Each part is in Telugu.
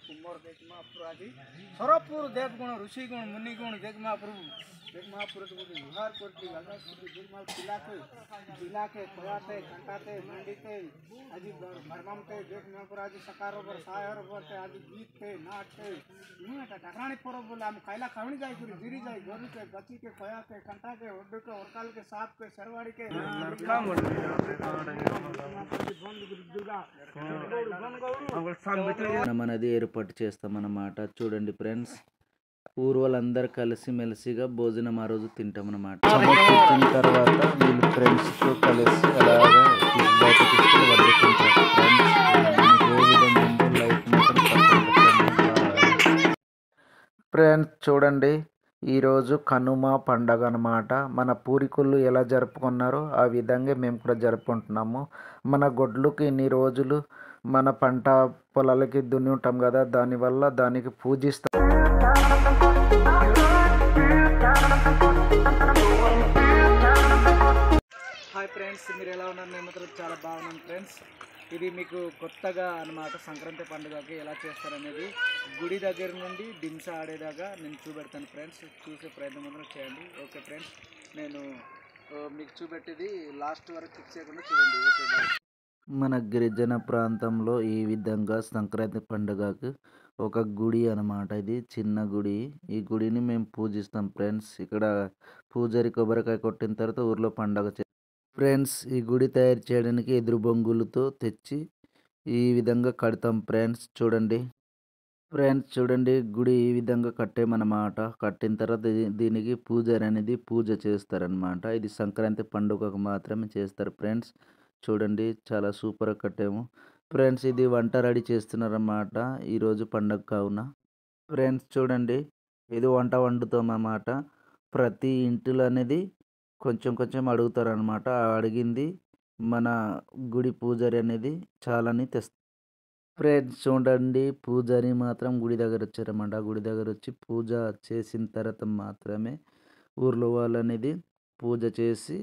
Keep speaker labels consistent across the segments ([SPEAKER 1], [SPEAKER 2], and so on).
[SPEAKER 1] कुमोर देख महाप्रभु सरपुर देवगुण ऋषिगुण मुनिगुण देख महाप्रभु व्यवहार करती जिलाके खोयाते कंटाते मंडीते आदि भरमामते देख महाप्रभु सकार बर सायर बरते आदि गीत थे नाट थे टकरानी पर्व बोले हम खाइला खावनी जाए करी गिरी जाए गोरू के बच्ची के खोया के कंटा के ओड्डू के ओरकाल के सांप के सरवाड़ी के
[SPEAKER 2] మనది ఏర్పాటు చేస్తామన్నమాట. చూడండి ఫ్రెండ్స్, పూర్వలందరూ కలిసి మెలిసిగా భోజనం ఆ రోజు తింటామన్నమాట. వచ్చిన తర్వాత వీళ్ళు ఫ్రెండ్స్తో కలిసి అలాగా బయట తీసుకుని వండుకుంటారు ఫ్రెండ్స్. చూడండి, ఈరోజు కనుమ పండగ అన్నమాట. మన పూర్వీకులు ఎలా జరుపుకున్నారో ఆ విధంగా మేము కూడా జరుపుకుంటున్నాము. మన గొడ్లుకి ఇన్ని రోజులు మన పంట పొలాలకి దున్ని ఉంటాం కదా, దానివల్ల దానికి పూజిస్తాం.
[SPEAKER 1] హాయ్ ఫ్రెండ్స్, మీరు ఎలా ఉన్నారు? నేను మాత్రం చాలా బాగున్నాను ఫ్రెండ్స్. ఇది మీకు కొత్తగా అన్నమాట. సంక్రాంతి పండుగకి ఎలా చేస్తారనేది గుడి దగ్గర నుండి డింస ఆడేదాకా నేను చూపెడతాను ఫ్రెండ్స్. చూసే ప్రయత్నం మాత్రం చేయండి. ఓకే ఫ్రెండ్స్, నేను మీకు చూపెట్టేది లాస్ట్ వరకు ఫిక్స్ చేయకుండా చూడండి. Okay bye.
[SPEAKER 2] మన గిరిజన ప్రాంతంలో ఈ విధంగా సంక్రాంతి పండుగకు ఒక గుడి అన్నమాట. ఇది చిన్న గుడి. ఈ గుడిని మేము పూజిస్తాం ఫ్రెండ్స్. ఇక్కడ పూజారి కొబ్బరికాయ కొట్టిన తర్వాత ఊర్లో పండగ ఫ్రెండ్స్. ఈ గుడి తయారు చేయడానికి ఎదురు బొంగులతో తెచ్చి ఈ విధంగా కడతాం ఫ్రెండ్స్. చూడండి గుడి ఈ విధంగా కట్టేమన్నమాట. కట్టిన తర్వాత దీనికి పూజారి అనేది పూజ చేస్తారనమాట. ఇది సంక్రాంతి పండుగకు మాత్రమే చేస్తారు ఫ్రెండ్స్. చూడండి, చాలా సూపర్గా కట్టాము ఫ్రెండ్స్. ఇది వంట రెడీ చేస్తున్నారన్నమాట ఈరోజు పండగ కావున. ఫ్రెండ్స్ చూడండి, ఇది వంట వండుతాం అన్నమాట. ప్రతి ఇంటిలో అనేది కొంచెం కొంచెం అడుగుతారనమాట. అడిగింది మన గుడి పూజారి అనేది చాలాని తెస్తారు ఫ్రెండ్స్. చూడండి, పూజారి మాత్రం గుడి దగ్గర వచ్చారన్నమాట. గుడి దగ్గర వచ్చి పూజ చేసిన తర్వాత మాత్రమే ఊర్లో వాళ్ళు అనేది పూజ చేసి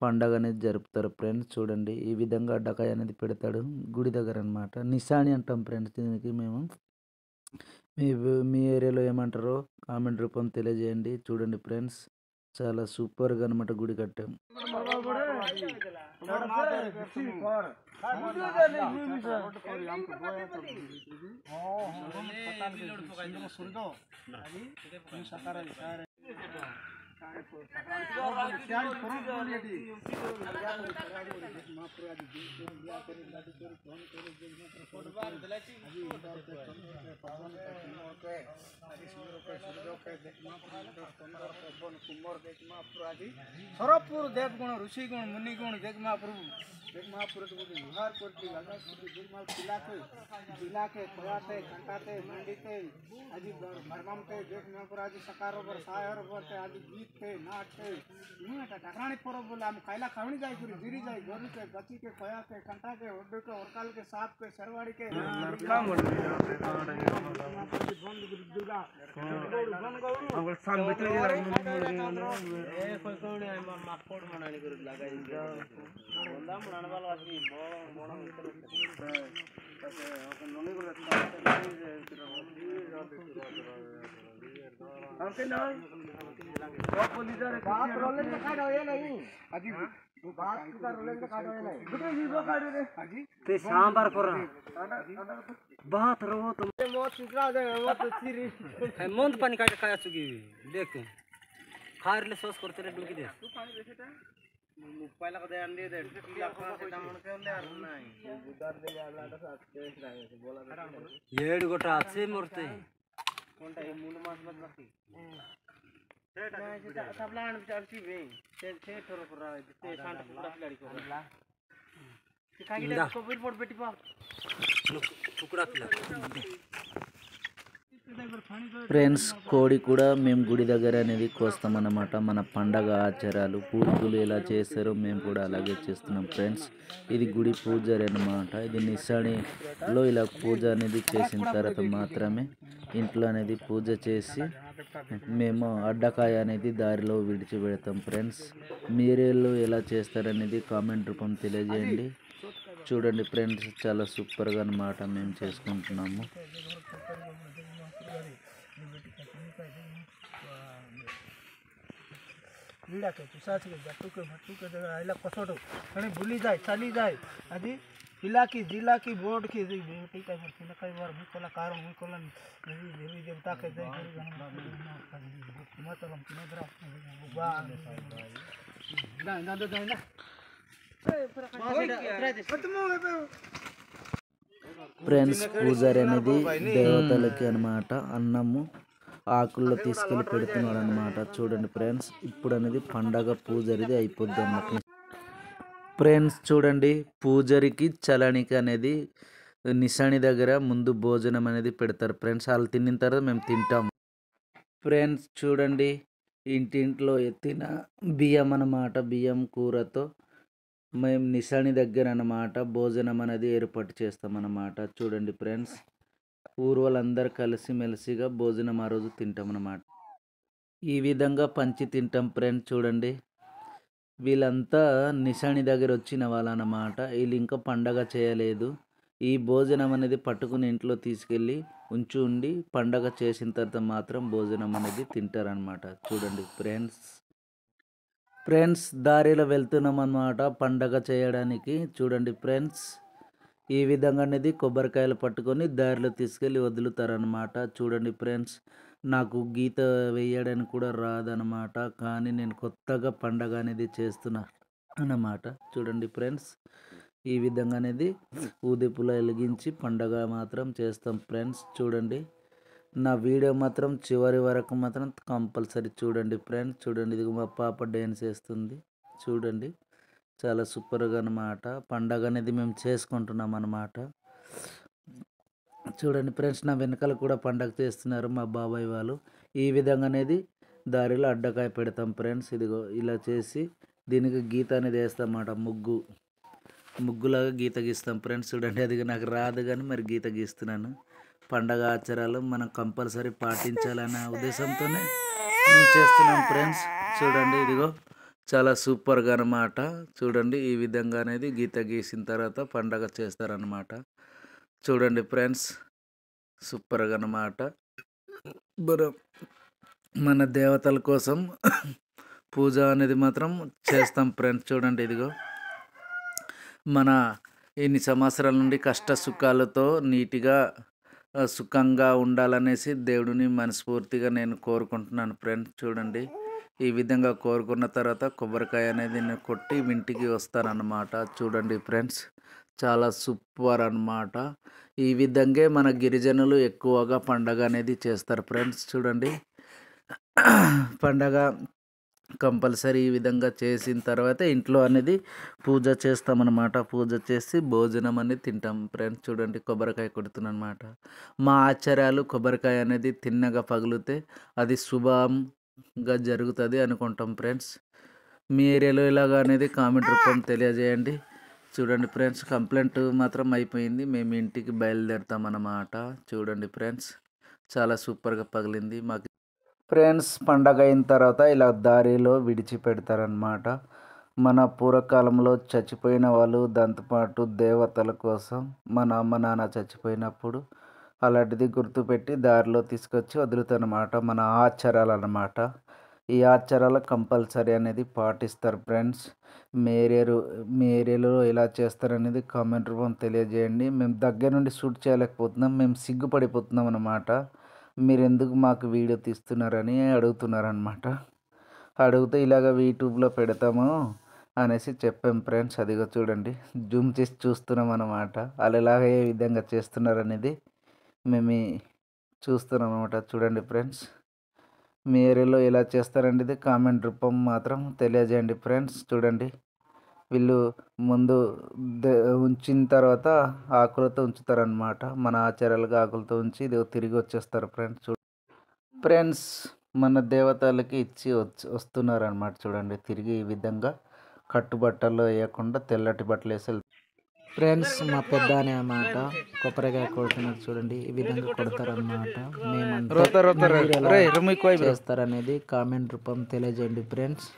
[SPEAKER 2] పండగ అనేది జరుపుతారు ఫ్రెండ్స్. చూడండి, ఈ విధంగా అడ్డకాయ అనేది పెడతాడు గుడి దగ్గర అనమాట. నిశాని అంటాం ఫ్రెండ్స్ దీనికి మేము. మీ ఏరియాలో ఏమంటారో కామెంట్ రూపం తెలియజేయండి. చూడండి ఫ్రెండ్స్, చాలా సూపర్గా అనమాట గుడి కట్టాం.
[SPEAKER 1] सरपुर देवगुण ऋषिगुण मुनिगुण देख महाप्रभु व्यवहार करती जिलाके खोयाते कंटाते मंडीते आदि भरमामते देख महाप्रभु सकार बर सायर बरते आदि गीत थे नाट थे टकरानी पर्व बोले हम खाइला खावनी जाए करी गिरी जाए गोरू के बच्ची के खोया के कंटा के ओड्डू के ओरकाल के सांप के सरवाड़ी के
[SPEAKER 3] सांबर कर बात रहो तुम मोंद पानी काट खाया चुकी देख खारले सोस करते रे डुकी दे पहिला कदे अंडे दे ఏడు గొట్ట అచ్చే ముర్తే కొంట ఈ మూడు మాస్ బద్ బాకి सबला आन चाची बे से थोरो पर ते शांत पूरा खिलाड़ी को कागिले को बिल बेटी पा टुकड़ा खिलाड़ी
[SPEAKER 2] ఫ్రెండ్స్, కోడి కూడా మేము గుడి దగ్గర అనేది కోస్తామన్నమాట. మన పండగ ఆచారాలు పూర్వీకులు ఎలా చేస్తారో మేము కూడా అలాగే చేస్తున్నాం ఫ్రెండ్స్. ఇది గుడి పూజారి అన్నమాట. ఇది నిశానిలో ఇలా పూజ అనేది చేసిన తర్వాత మాత్రమే ఇంట్లో అనేది పూజ చేసి మేము అడ్డకాయ అనేది దారిలో విడిచిపెడతాం ఫ్రెండ్స్. మీరేళ్ళు ఎలా చేస్తారనేది కామెంట్ రూపం తెలియజేయండి. చూడండి ఫ్రెండ్స్, చాలా సూపర్గా అన్నమాట మేము చేసుకుంటున్నాము.
[SPEAKER 3] कीड़ा के चुसा के गट्टू के भट्टू के जगह आइला कसोटो कने भूली जाए चली जाए आदि जिला की बोर्ड की बेटी का मरती कई बार मुकोला कार मुकोला देवी देवता के जय करी मतलब किनद्रा बा ना ना दो ना
[SPEAKER 2] ఫ్రెండ్స్, పూజారి అనేది దేవతలకి అన్నమాట అన్నము ఆకుల్లో తీసుకెళ్ళి పెడుతున్నాడు అనమాట. చూడండి ఫ్రెండ్స్, ఇప్పుడు అనేది పండగ పూజరిది అయిపోద్ది అన్నమాట. ఫ్రెండ్స్ చూడండి, పూజరికి చలానికి అనేది నిశాని దగ్గర ముందు భోజనం అనేది పెడతారు ఫ్రెండ్స్. వాళ్ళు తిన్న తర్వాత మేము తింటాము. ఫ్రెండ్స్ చూడండి, ఇంటింట్లో ఎత్తిన బియ్యం అన్నమాట, బియ్యం కూరతో మేము నిశాని దగ్గర అన్నమాట భోజనం అనేది ఏర్పాటు చేస్తామన్నమాట. చూడండి ఫ్రెండ్స్, ఊరు వాళ్ళందరూ కలిసిమెలిసిగా భోజనం ఆ రోజు తింటాం అన్నమాట. ఈ విధంగా పంచి తింటాం ఫ్రెండ్స్. చూడండి, వీళ్ళంతా నిశాని దగ్గర వచ్చిన వాళ్ళన్నమాట. వీళ్ళు ఇంకా పండగ చేయలేదు. ఈ భోజనం అనేది పట్టుకుని ఇంట్లో తీసుకెళ్ళి ఉండి పండగ చేసిన తర్వాత మాత్రం భోజనం అనేది తింటారనమాట. చూడండి ఫ్రెండ్స్, దారిలో వెళ్తున్నాం అన్నమాట పండగ చేయడానికి. చూడండి ఫ్రెండ్స్, ఈ విధంగా అనేది కొబ్బరికాయలు పట్టుకొని దారిలో తీసుకెళ్ళి వదులుతారనమాట. చూడండి ఫ్రెండ్స్, నాకు గీత వేయడానికి కూడా రాదనమాట, కానీ నేను కొత్తగా పండగ అనేది చేస్తున్నా అన్నమాట. చూడండి ఫ్రెండ్స్, ఈ విధంగా అనేది ఊదిపుల వెలిగించి పండగ మాత్రం చేస్తాం ఫ్రెండ్స్. చూడండి, నా వీడియో మాత్రం చివరి వరకు మాత్రం కంపల్సరీ చూడండి ఫ్రెండ్స్. చూడండి, ఇది మా పాప డ్యాన్స్ చేస్తుంది. చూడండి, చాలా సూపర్గా అన్నమాట పండగ అనేది మేము చేసుకుంటున్నాం అన్నమాట. చూడండి ఫ్రెండ్స్, నా వెనకాల కూడా పండగ చేస్తున్నారు మా బాబాయ్ వాళ్ళు. ఈ విధంగా అనేది దారిలో అడ్డకాయ పెడతాం ఫ్రెండ్స్. ఇదిగో ఇలా చేసి దీనికి గీత అనేది వేస్తాం అన్నమాట. ముగ్గులాగా గీత గీస్తాం ఫ్రెండ్స్. చూడండి, అది నాకు రాదు కానీ మరి గీత గీస్తున్నాను. పండగ ఆచారాలు మనం కంపల్సరీ పాటించాలనే ఉద్దేశంతోనే మేము చేస్తున్నాం ఫ్రెండ్స్. చూడండి, ఇదిగో చాలా సూపర్గా అన్నమాట. చూడండి, ఈ విధంగా అనేది గీత గీసిన తర్వాత పండగ చేస్తారనమాట. చూడండి ఫ్రెండ్స్, సూపర్గా అన్నమాట. మన దేవతల కోసం పూజ అనేది మాత్రం చేస్తాం ఫ్రెండ్స్. చూడండి, ఇదిగో మన ఇన్ని సంవత్సరాల నుండి కష్ట సుఖాలతో నీట్గా సుఖంగా ఉండాలనేసి దేవుడిని మనస్ఫూర్తిగా నేను కోరుకుంటున్నాను ఫ్రెండ్స్. చూడండి, ఈ విధంగా కోరుకున్న తర్వాత కొబ్బరికాయ అనేది నేను కొట్టి ఇంటికి వస్తానన్నమాట. చూడండి ఫ్రెండ్స్, చాలా సూపర్ అన్నమాట. ఈ విధంగా మన గిరిజనులు ఎక్కువగా పండగ అనేది చేస్తారు ఫ్రెండ్స్. చూడండి, పండగ కంపల్సరీ ఈ విధంగా చేసిన తర్వాత ఇంట్లో అనేది పూజ చేస్తామన్నమాట. పూజ చేసి భోజనం అనేది తింటాం ఫ్రెండ్స్. చూడండి, కొబ్బరికాయ కొడుతున్నాను అనమాట. మా ఆచార్యాలు కొబ్బరికాయ అనేది తిన్నగా పగిలితే అది శుభంగా జరుగుతుంది అనుకుంటాం ఫ్రెండ్స్. మీ ఏరియాలో ఇలాగా అనేది కామెంట్ రూపం తెలియజేయండి. చూడండి ఫ్రెండ్స్, కంప్లైంట్ మాత్రం అయిపోయింది. మేము ఇంటికి బయలుదేరుతాం అన్నమాట. చూడండి ఫ్రెండ్స్, చాలా సూపర్గా పగిలింది మాకు. ఫ్రెండ్స్, పండగ అయిన తర్వాత ఇలా దారిలో విడిచిపెడతారనమాట. మన పూర్వకాలంలో చచ్చిపోయిన వాళ్ళు, దాంతోపాటు దేవతల కోసం మన అమ్మ నాన్న చచ్చిపోయినప్పుడు అలాంటిది గుర్తుపెట్టి దారిలో తీసుకొచ్చి వదులుతారనమాట. మన ఆచారాలు అన్నమాట. ఈ ఆచారాలు కంపల్సరీ అనేది పాటిస్తారు ఫ్రెండ్స్. మీ ఏరియాలో ఎలా చేస్తారనేది కామెంట్ రూపం తెలియజేయండి. మేము దగ్గర నుండి షూట్ చేయలేకపోతున్నాం, మేము సిగ్గుపడిపోతున్నాం అన్నమాట. మీరు ఎందుకు మాకు వీడియో తీస్తున్నారని అడుగుతున్నారనమాట. అడిగితే ఇలాగ యూట్యూబ్లో పెడతాము అనేసి చెప్పాం ఫ్రెండ్స్. అదిగో చూడండి, జూమ్ చేసి చూస్తున్నాం అన్నమాట. వాళ్ళు ఎలాగ ఏ విధంగా చేస్తున్నారనేది మేము చూస్తున్నాం అన్నమాట. చూడండి ఫ్రెండ్స్, మీ ఏరియాలో ఎలా చేస్తారనేది కామెంట్ రూపం మాత్రం తెలియజేయండి ఫ్రెండ్స్. చూడండి, వీళ్ళు ముందు ఉంచిన తర్వాత ఆకులతో ఉంచుతారనమాట. మన ఆచారాలుగా ఆకులతో ఉంచి ఇది తిరిగి వచ్చేస్తారు ఫ్రెండ్స్. ఫ్రెండ్స్, మన దేవతలకి ఇచ్చి వస్తున్నారనమాట. చూడండి, తిరిగి ఈ విధంగా కట్టుబట్టలు వేయకుండా తెల్లటి బట్టలు వేసి ఫ్రెండ్స్, మా పెద్ద అనే అన్నమాట కొబ్బరికాయ కొడుతున్నారు. చూడండి, ఈ విధంగా కొడతారనమాట. మేము చేస్తారనేది కామెంట్ రూపం తెలియజేయండి ఫ్రెండ్స్.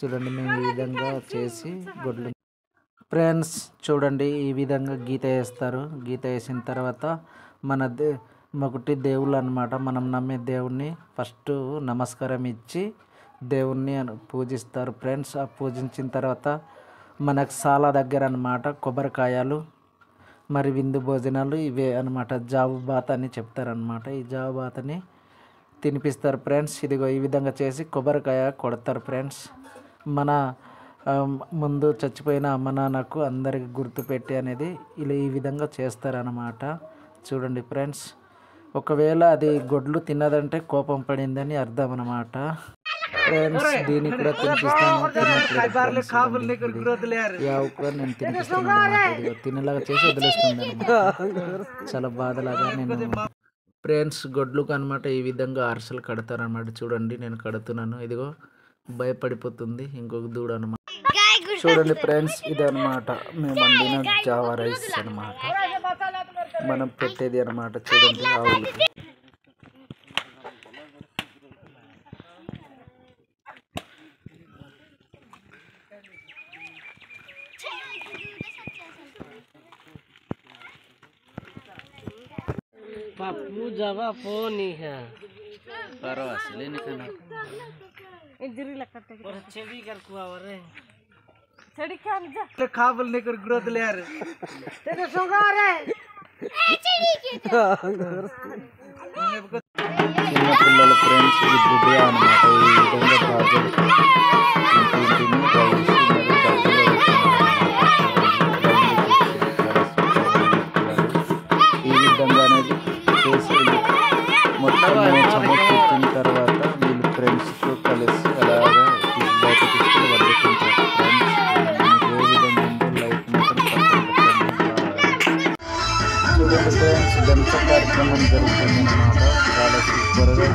[SPEAKER 2] చూడండి, మేము ఈ విధంగా చేసి గొడ్లు ఫ్రెండ్స్ చూడండి ఈ విధంగా గీత వేస్తారు. గీత వేసిన తర్వాత మన ఒకటి దేవుళ్ళు అనమాట, మనం నమ్మే దేవుణ్ణి ఫస్ట్ నమస్కారం ఇచ్చి దేవుణ్ణి పూజిస్తారు ఫ్రెండ్స్. ఆ పూజించిన తర్వాత మనకు చాలా దగ్గర అనమాట కొబ్బరికాయలు మరి విందు భోజనాలు ఇవే అనమాట. జావు బాత అని చెప్తారనమాట. ఈ జావు బాతని తినిపిస్తారు ఫ్రెండ్స్. ఇదిగో ఈ విధంగా చేసి కొబ్బరికాయ కొడతారు ఫ్రెండ్స్. మన ముందు చచ్చిపోయిన అమ్మ నాన్నకు అందరికి గుర్తుపెట్టి అనేది ఇలా ఈ విధంగా చేస్తారనమాట. చూడండి ఫ్రెండ్స్, ఒకవేళ అది గొడ్లు తిన్నదంటే కోపం పడిందని అర్థం అనమాట ఫ్రెండ్స్. దీన్ని కూడా తినిపిస్తాను. యావు కూడా నేను తినిపిస్తున్నాను. తినేలాగా చేసి వదిలేస్తుంది అనమాట. చాలా బాధలాగా నేను ఫ్రెండ్స్ గొడ్లకు అనమాట ఈ విధంగా అరసలు కడతారనమాట. చూడండి నేను కడుతున్నాను. ఇదిగో భయపడిపోతుంది ఇంకొక దూడ అనమాట. చూడండి ఫ్రెండ్స్, ఇదనమాట మేము వండిన జావా రైస్ అనమాట, మనం పెట్టేది అనమాట. చూడండి ఆవులకి.
[SPEAKER 3] पप्पू जावा फोन ही है
[SPEAKER 2] చిన్న పిల్లల ఫ్రెండ్స్ ఇది బుడ్డి అనమాట. ఈ విధంగా బాగా ఇంటింటిని రైస్ మరియు డబ్బులు ఈ విధంగా అనేది చేసి మొత్తం సమర్పించిన తర్వాత వీళ్ళు ఫ్రెండ్స్తో కలిసి అలాగా బయట తీసుకుని వండుకుంటారు ఫ్రెండ్స్. ఏ విధంగా ఉందో లైఫ్ మాత్రం చూడండి ఫ్రెండ్స్, దంత కార్యక్రమం జరుగుతుంది అన్నమాట. చాలా సూపర్గా